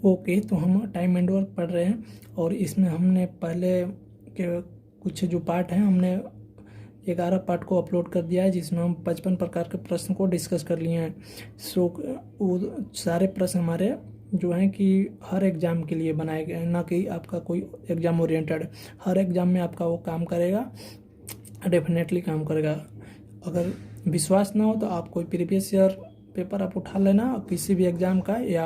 Okay, तो हम time and work पढ़ रहे हैं और इसमें हमने पहले के कुछ जो पार्ट हैं हमने 11 पार्ट को अपलोड कर दिया है, जिसमें हम 55 प्रकार के प्रश्न को डिस्कस कर लिए हैं। वो सारे प्रश्न हमारे जो हैं कि हर एग्ज़ाम के लिए बनाए गए हैं, ना कि आपका कोई एग्ज़ाम ओरिएंटेड। हर एग्ज़ाम में आपका वो काम करेगा, डेफिनेटली काम करेगा। अगर विश्वास ना हो तो आप कोई प्रीवियस ईयर पेपर आप उठा लेना किसी भी एग्ज़ाम का, या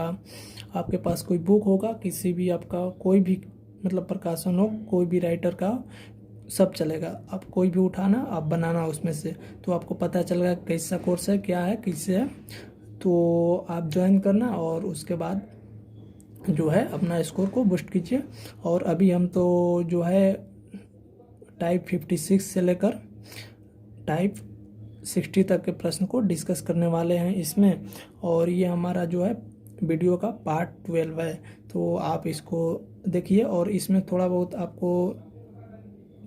आपके पास कोई बुक होगा किसी भी आपका कोई भी मतलब प्रकाशन हो कोई भी राइटर का, सब चलेगा। आप कोई भी उठाना, आप बनाना उसमें से, तो आपको पता चलेगा कैसा कोर्स है, क्या है, किससे है। तो आप ज्वाइन करना और उसके बाद जो है अपना स्कोर को बूस्ट कीजिए। और अभी हम तो जो है टाइप 56 से लेकर टाइप 60 तक के प्रश्न को डिस्कस करने वाले हैं इसमें, और ये हमारा जो है वीडियो का पार्ट 12 है। तो आप इसको देखिए और इसमें थोड़ा बहुत आपको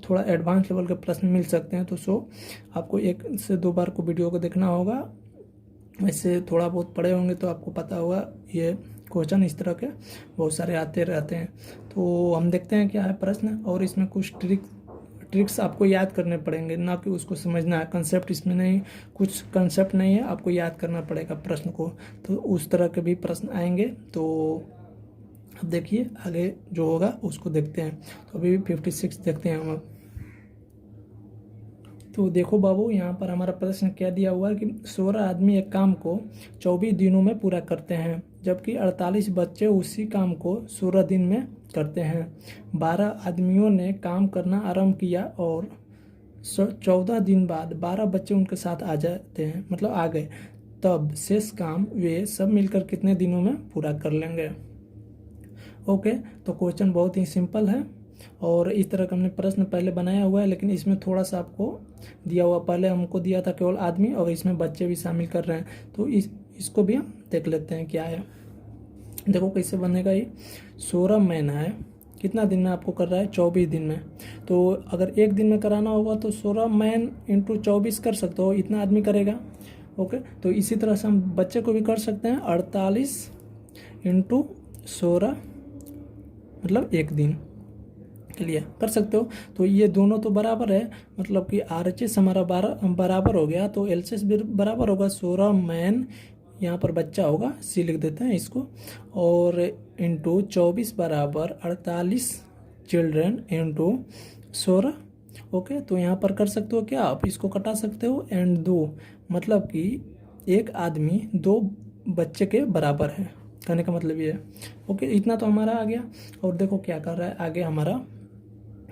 थोड़ा एडवांस लेवल के प्रश्न मिल सकते हैं, तो आपको 1 से 2 बार को वीडियो को देखना होगा। वैसे थोड़ा बहुत पढ़े होंगे तो आपको पता होगा ये क्वेश्चन इस तरह के बहुत सारे आते रहते हैं। तो हम देखते हैं क्या है प्रश्न, और इसमें कुछ ट्रिक्स आपको याद करने पड़ेंगे, ना कि उसको समझना है। कंसेप्ट इसमें नहीं, कुछ कंसेप्ट नहीं है, आपको याद करना पड़ेगा प्रश्न को। तो उस तरह के भी प्रश्न आएंगे। तो अब देखिए आगे जो होगा उसको देखते हैं। तो अभी 56 देखते हैं हम। तो देखो बाबू, यहाँ पर हमारा प्रश्न क्या दिया हुआ है कि 16 आदमी एक काम को 24 दिनों में पूरा करते हैं, जबकि 48 बच्चे उसी काम को 16 दिन में करते हैं। 12 आदमियों ने काम करना आरंभ किया और 14 दिन बाद 12 बच्चे उनके साथ आ जाते हैं, मतलब आ गए। तब शेष काम वे सब मिलकर कितने दिनों में पूरा कर लेंगे। ओके, तो क्वेश्चन बहुत ही सिंपल है और इस तरह का हमने प्रश्न पहले बनाया हुआ है, लेकिन इसमें थोड़ा सा आपको दिया हुआ, पहले हमको दिया था केवल आदमी और इसमें बच्चे भी शामिल कर रहे हैं। तो इसको भी हम देख लेते हैं क्या है। देखो कैसे बनेगा ये। 16 महीना है, कितना दिन में आपको कर रहा है, 24 दिन में। तो अगर एक दिन में कराना होगा तो 16 मैन इंटू 24 कर सकते हो, इतना आदमी करेगा। ओके, तो इसी तरह से हम बच्चे को भी कर सकते हैं, 48 इंटू 16 मतलब एक दिन के लिए कर सकते हो। तो ये दोनों तो बराबर है, मतलब कि RHS हमारा बराबर हो गया, तो LCS भी बराबर होगा। 16 मैन, यहाँ पर बच्चा होगा, सी लिख देते हैं इसको, और इंटू 24 बराबर 48 चिल्ड्रेन इंटू 16। ओके, तो यहाँ पर कर सकते हो क्या, आप इसको कटा सकते हो एंड 2, मतलब कि एक आदमी 2 बच्चे के बराबर है, कहने का मतलब ये है। ओके, इतना तो हमारा आ गया। और देखो क्या कर रहा है आगे हमारा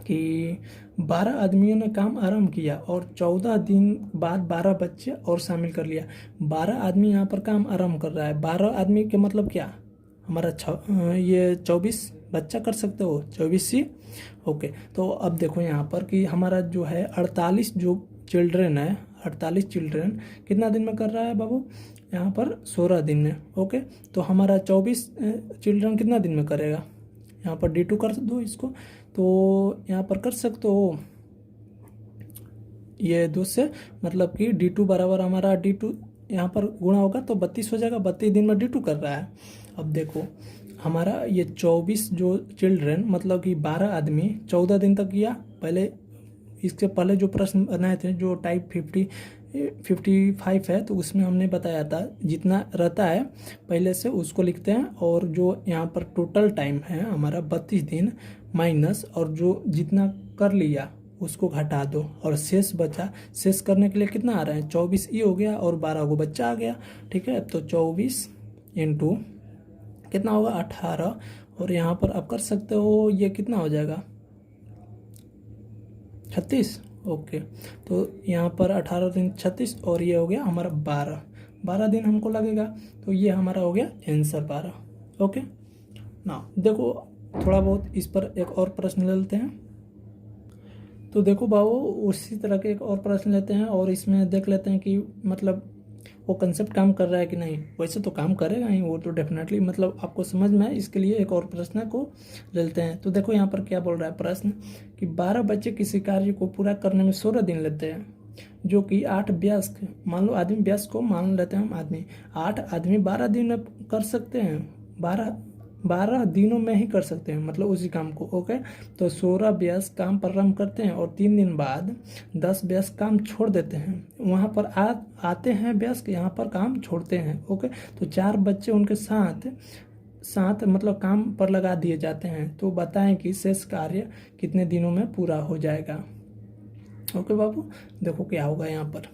कि 12 आदमियों ने काम आरंभ किया और 14 दिन बाद 12 बच्चे और शामिल कर लिया। 12 आदमी यहाँ पर काम आरंभ कर रहा है। 12 आदमी के मतलब क्या, हमारा ये 24 बच्चा कर सकते हो, 24C। ओके, तो अब देखो यहाँ पर कि हमारा जो है 48 जो चिल्ड्रेन है, 48 चिल्ड्रेन कितना दिन में कर रहा है बाबू, यहाँ पर 16 दिन में। ओके, तो हमारा 24 चिल्ड्रन कितना दिन में करेगा, यहाँ पर D2 कर दो इसको। तो यहाँ पर कर सकते हो ये 2 से, मतलब कि D2 बराबर हमारा D2 यहाँ पर गुणा होगा तो 32 हो जाएगा। 32 दिन में D2 कर रहा है। अब देखो हमारा ये 24 जो चिल्ड्रन, मतलब कि 12 आदमी 14 दिन तक किया। पहले इसके पहले जो प्रश्न बनाए थे जो टाइप 55 है, तो उसमें हमने बताया था जितना रहता है पहले से उसको लिखते हैं, और जो यहाँ पर टोटल टाइम है हमारा 32 दिन माइनस, और जो जितना कर लिया उसको घटा दो और शेष बचा। शेष करने के लिए कितना आ रहा है, 24E हो गया और 12 को बच्चा आ गया। ठीक है, तो 24 इंटू कितना होगा 18, और यहाँ पर आप कर सकते हो ये कितना हो जाएगा 36। ओके, तो यहाँ पर 18 दिन 36, और ये हो गया हमारा 12 दिन हमको लगेगा। तो ये हमारा हो गया आंसर 12। ओके ना, देखो थोड़ा बहुत इस पर एक और प्रश्न ले लेते हैं। तो देखो बाबू, उसी तरह के एक और प्रश्न लेते हैं और इसमें देख लेते हैं कि मतलब वो कंसेप्ट काम कर रहा है कि नहीं। वैसे तो काम करेगा ही वो तो डेफिनेटली, मतलब आपको समझ में आए इसके लिए एक और प्रश्न को लेते हैं। तो देखो यहाँ पर क्या बोल रहा है प्रश्न कि 12 बच्चे किसी कार्य को पूरा करने में 16 दिन लेते हैं, जो कि 8 वयस्क, मान लो आदमी वयस्क को मान लेते हैं हम आदमी, 8 आदमी 12 दिन में कर सकते हैं। 12 दिनों में ही कर सकते हैं, मतलब उसी काम को। ओके, तो 16 व्यस्क काम प्रारंभ करते हैं और 3 दिन बाद 10 व्यस्क काम छोड़ देते हैं। वहाँ पर आते हैं व्यस्क, यहाँ पर काम छोड़ते हैं। ओके, तो 4 बच्चे उनके साथ साथ मतलब काम पर लगा दिए जाते हैं। तो बताएं कि शेष कार्य कितने दिनों में पूरा हो जाएगा। ओके बाबू, देखो क्या होगा यहाँ पर।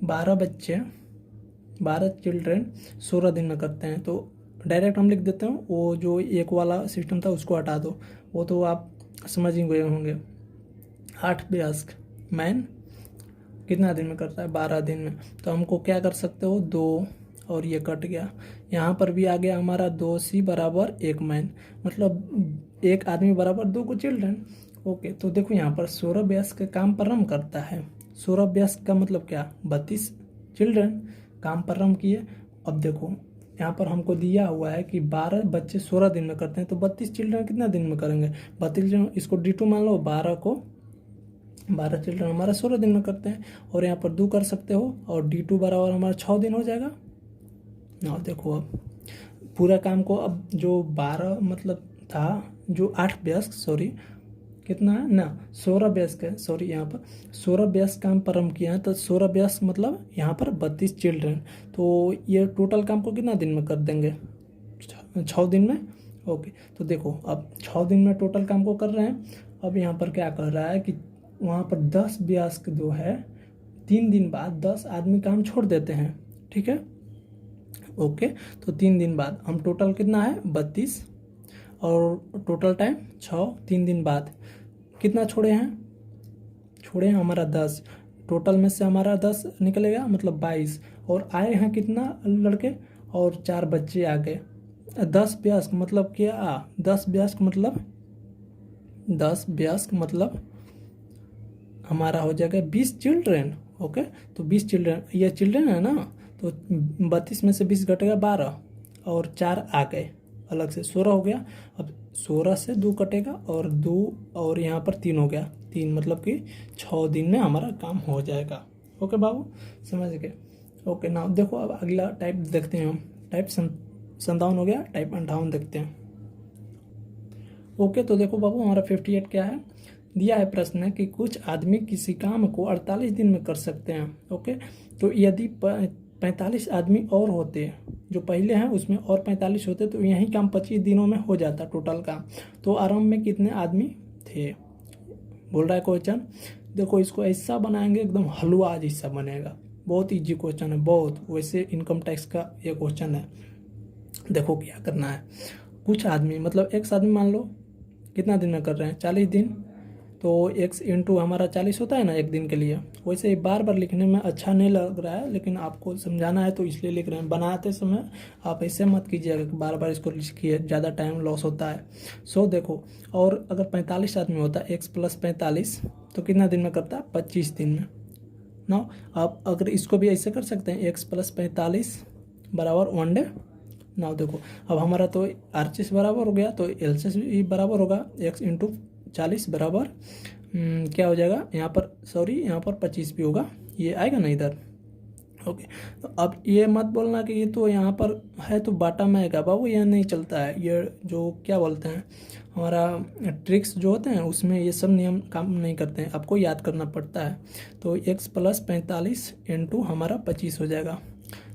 12 बच्चे, 12 चिल्ड्रेन 16 दिन में करते हैं। तो डायरेक्ट हम लिख देते हैं, वो जो एक वाला सिस्टम था उसको हटा दो, वो तो आप समझ ही गए होंगे। 8 वयस्क मैन कितना दिन में करता है? 12 दिन में। तो हमको क्या कर सकते हो, 2 और ये कट गया, यहाँ पर भी आ गया हमारा 2C बराबर 1 मैन, मतलब 1 आदमी बराबर 2 को चिल्ड्रन। ओके, तो देखो यहाँ पर 16 वयस्क का काम प्रारंभ करता है। 16 वयस्क का मतलब क्या? 32 चिल्ड्रन काम प्रारंभ किए। अब देखो यहाँ पर हमको दिया हुआ है कि 12 बच्चे 16 दिन में करते हैं, तो 32 चिल्ड्रन कितना दिन में करेंगे? 32 चिल्ड्रन, इसको D2 मान लो, 12 चिल्ड्रन हमारा 16 दिन में करते हैं। और यहाँ पर 2 कर सकते हो, और D2 बराबर हमारा 6 दिन हो जाएगा ना। देखो अब पूरा काम को, अब जो 12 मतलब था, जो 8 वयस्क, सॉरी कितना है ना, 16 वयस्क है, सॉरी यहाँ पर 16 वयस्क काम प्रारंभ किया है। तो 16 वयस्क मतलब यहाँ पर 32 चिल्ड्रन, तो ये टोटल काम को कितना दिन में कर देंगे? 6 दिन में। ओके, तो देखो अब 6 दिन में टोटल काम को कर रहे हैं। अब यहाँ पर क्या कर रहा है कि वहाँ पर 10 वयस्क जो है, 3 दिन बाद 10 आदमी काम छोड़ देते हैं। ठीक है, ओके, तो 3 दिन बाद हम टोटल कितना है? 32, और टोटल टाइम 6, 3 दिन बाद कितना छोड़े हैं? छोड़े हैं हमारा 10, टोटल में से हमारा 10 निकलेगा, मतलब 22, और आए हैं कितना लड़के, और 4 बच्चे आ गए। 10 वयस्क मतलब क्या? 10 वयस्क मतलब हमारा हो जाएगा 20 चिल्ड्रेन। ओके, तो 20 चिल्ड्रेन, ये चिल्ड्रेन है ना, तो 32 में से 20 घटेगा 12, और 4 आ गए अलग से, 16 हो गया। अब 16 से 2 कटेगा, और 2 और यहाँ पर 3 हो गया, 3 मतलब कि 6 दिन में हमारा काम हो जाएगा। ओके बाबू, समझ गए? ओके, ना देखो अब अगला टाइप देखते हैं हम। टाइप 57 हो गया, टाइप 58 देखते हैं। ओके, तो देखो बाबू हमारा 58 क्या है, दिया है प्रश्न कि कुछ आदमी किसी काम को 48 दिन में कर सकते हैं। ओके, तो यदि 45 आदमी और होते, जो पहले हैं उसमें और 45 होते, तो यही काम 25 दिनों में हो जाता टोटल काम। तो आरंभ में कितने आदमी थे, बोल रहा है क्वेश्चन। देखो इसको ऐसा बनाएंगे, एकदम हलवा जैसा बनेगा, बहुत इजी क्वेश्चन है, बहुत। वैसे इनकम टैक्स का ये क्वेश्चन है। देखो क्या करना है, कुछ आदमी मतलब x आदमी मान लो कितना दिन में कर रहे हैं? 40 दिन। तो x इंटू हमारा 40 होता है ना एक दिन के लिए। वैसे बार बार लिखने में अच्छा नहीं लग रहा है, लेकिन आपको समझाना है तो इसलिए लिख रहे हैं। बनाते समय आप ऐसे मत कीजिएगा कि बार बार इसको लिखिए, ज़्यादा टाइम लॉस होता है। सो देखो, और अगर 45 आदमी होता है, x + 45, तो कितना दिन में करता है? 25 दिन में ना। आप अगर इसको भी ऐसे कर सकते हैं, x + 45 बराबर 1 डे ना। देखो अब हमारा तो RHS बराबर हो गया, तो LHS भी बराबर होगा, x इंटू 40 बराबर क्या हो जाएगा यहाँ पर, सॉरी यहाँ पर 25 भी होगा, ये आएगा ना इधर। ओके, तो अब ये मत बोलना कि ये तो यहाँ पर है तो बाटा में आएगा, बाबू यह नहीं चलता है। ये जो क्या बोलते हैं, हमारा ट्रिक्स जो होते हैं उसमें ये सब नियम काम नहीं करते हैं, आपको याद करना पड़ता है। तो x + 45 इंटू हमारा 25 हो जाएगा,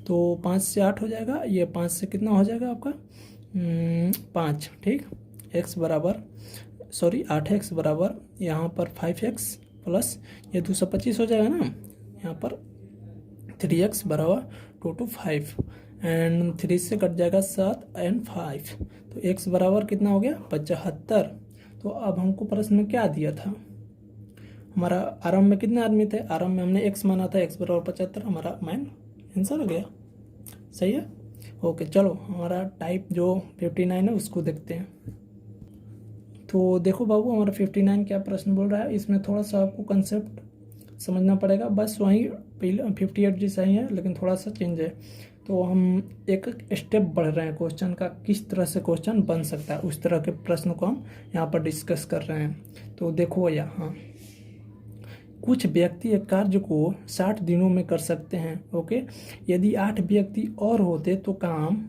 तो 5 से 8 हो जाएगा, ये 5 से कितना हो जाएगा आपका 5। ठीक, x बराबर, सॉरी 8x बराबर यहाँ पर 5x प्लस ये 225 हो जाएगा ना, यहाँ पर 3x बराबर 2 to 5, एंड 3 से कट जाएगा 7 एंड 5, तो x बराबर कितना हो गया? 75। तो अब हमको प्रश्न में क्या दिया था, हमारा आरंभ में कितने आदमी थे? आरंभ में हमने x माना था, x बराबर 75, हमारा मैन आंसर हो गया। सही है। ओके, चलो हमारा टाइप जो 59 है उसको देखते हैं। तो देखो बाबू हमारा 59 क्या प्रश्न बोल रहा है, इसमें थोड़ा सा आपको कंसेप्ट समझना पड़ेगा, बस वहीं पहले 58 जैसा ही है, लेकिन थोड़ा सा चेंज है। तो हम एक स्टेप बढ़ रहे हैं क्वेश्चन का, किस तरह से क्वेश्चन बन सकता है उस तरह के प्रश्न को हम यहाँ पर डिस्कस कर रहे हैं। तो देखो यहाँ कुछ व्यक्ति एक कार्य को 60 दिनों में कर सकते हैं। ओके, यदि 8 व्यक्ति और होते तो काम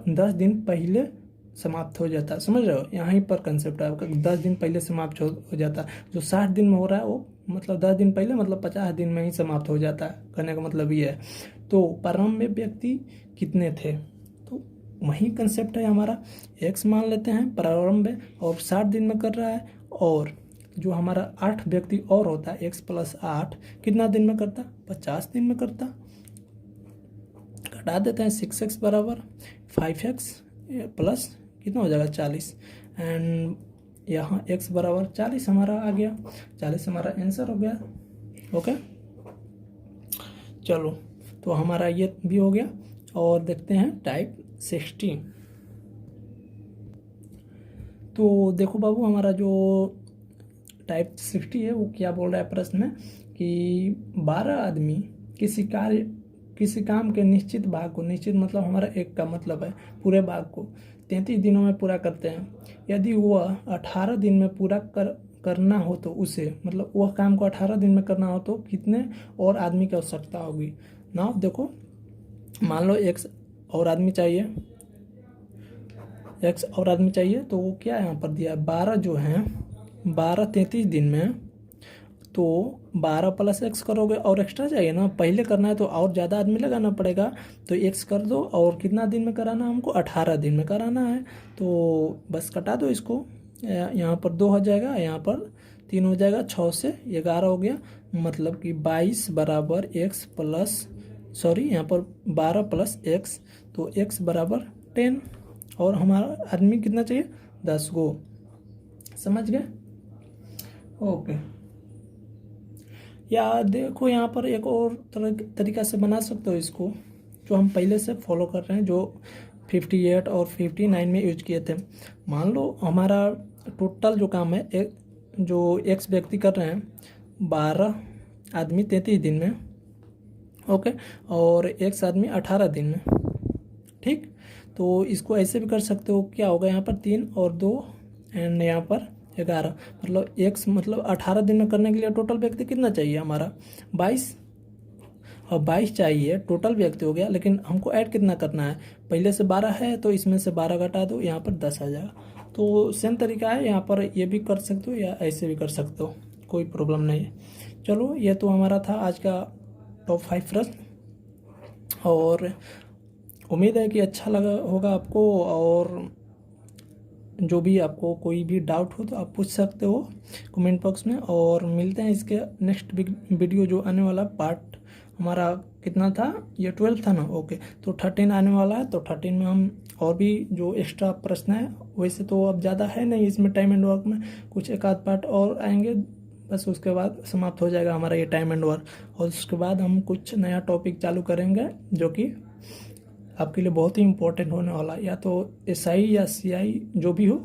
10 दिन पहले समाप्त हो जाता है। समझ रहे हो, यहाँ पर कंसेप्ट है आपका, 10 दिन पहले समाप्त हो जाता है। जो 60 दिन में हो रहा है वो मतलब 10 दिन पहले मतलब 50 दिन में ही समाप्त हो जाता है, कहने का मतलब ये है। तो प्रारंभ में व्यक्ति कितने थे, तो वही कंसेप्ट है हमारा। x मान लेते हैं प्रारंभ में, और 60 दिन में कर रहा है, और जो हमारा 8 व्यक्ति और होता है x + 8 कितना दिन में करता, 50 दिन में करता। घटा देते हैं, 6x बराबर 5x प्लस कितना हो जाएगा 40, एंड यहाँ x बराबर 40 हमारा आ गया, 40 हमारा आंसर हो गया। ओके, चलो तो हमारा ये भी हो गया। और देखते हैं टाइप 60। तो देखो बाबू, हमारा जो टाइप 60 है वो क्या बोल रहा है प्रश्न में कि 12 आदमी किसी काम के निश्चित भाग को, निश्चित मतलब हमारा एक का मतलब है पूरे भाग को 33 दिनों में पूरा करते हैं। यदि वह 18 दिन में पूरा करना हो तो उसे, मतलब वह काम को 18 दिन में करना हो तो कितने और आदमी की आवश्यकता होगी। ना देखो, मान लो x और आदमी चाहिए, तो वो क्या यहाँ पर दिया है, 12 जो है 12 33 दिन में, तो 12 + x करोगे और एक्स्ट्रा चाहिए ना, पहले करना है तो और ज़्यादा आदमी लगाना पड़ेगा, तो x कर दो। और कितना दिन में कराना है हमको, 18 दिन में कराना है, तो बस कटा दो इसको। यहाँ पर 2 हो जाएगा, यहाँ पर 3 हो जाएगा, 6 से 11 हो गया, मतलब कि 22 बराबर x प्लस, सॉरी यहाँ पर 12 + x, तो x बराबर 10, और हमारा आदमी कितना चाहिए, 10 गो। समझ गए, ओके। या देखो यहाँ पर एक और तरीका से बना सकते हो इसको, जो हम पहले से फॉलो कर रहे हैं, जो 58 और 59 में यूज किए थे। मान लो हमारा टोटल जो काम है, जो x व्यक्ति कर रहे हैं 12 आदमी 33 दिन में, ओके, और x आदमी 18 दिन में, ठीक। तो इसको ऐसे भी कर सकते हो, क्या होगा यहाँ पर 3 और 2 एंड यहाँ पर 11, मतलब x मतलब 18 दिन में करने के लिए टोटल व्यक्ति कितना चाहिए हमारा 22, और 22 चाहिए टोटल व्यक्ति हो गया, लेकिन हमको ऐड कितना करना है, पहले से 12 है तो इसमें से 12 घटा दो, यहाँ पर 10 आ जाएगा। तो सेम तरीका है, यहाँ पर ये भी कर सकते हो या ऐसे भी कर सकते हो, कोई प्रॉब्लम नहीं है। चलो, ये तो हमारा था आज का टॉप 5 प्रश्न, और उम्मीद है कि अच्छा लगा होगा आपको। और जो भी आपको कोई भी डाउट हो तो आप पूछ सकते हो कमेंट बॉक्स में, और मिलते हैं इसके नेक्स्ट वीडियो जो आने वाला पार्ट हमारा कितना था, ये 12 था ना, ओके। तो 13 आने वाला है, तो 13 में हम और भी जो एक्स्ट्रा प्रश्न है, वैसे तो अब ज़्यादा है नहीं इसमें, टाइम एंड वर्क में कुछ एक आध पार्ट और आएंगे, बस उसके बाद समाप्त हो जाएगा हमारा ये टाइम एंड वर्क। और उसके बाद हम कुछ नया टॉपिक चालू करेंगे जो कि आपके लिए बहुत ही इम्पोर्टेंट होने वाला है, या तो SI या CI जो भी हो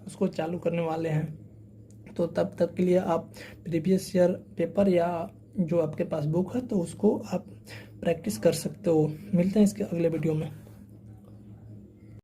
उसको चालू करने वाले हैं। तो तब तक के लिए आप प्रीवियस ईयर पेपर या जो आपके पास बुक है तो उसको आप प्रैक्टिस कर सकते हो। मिलते हैं इसके अगले वीडियो में।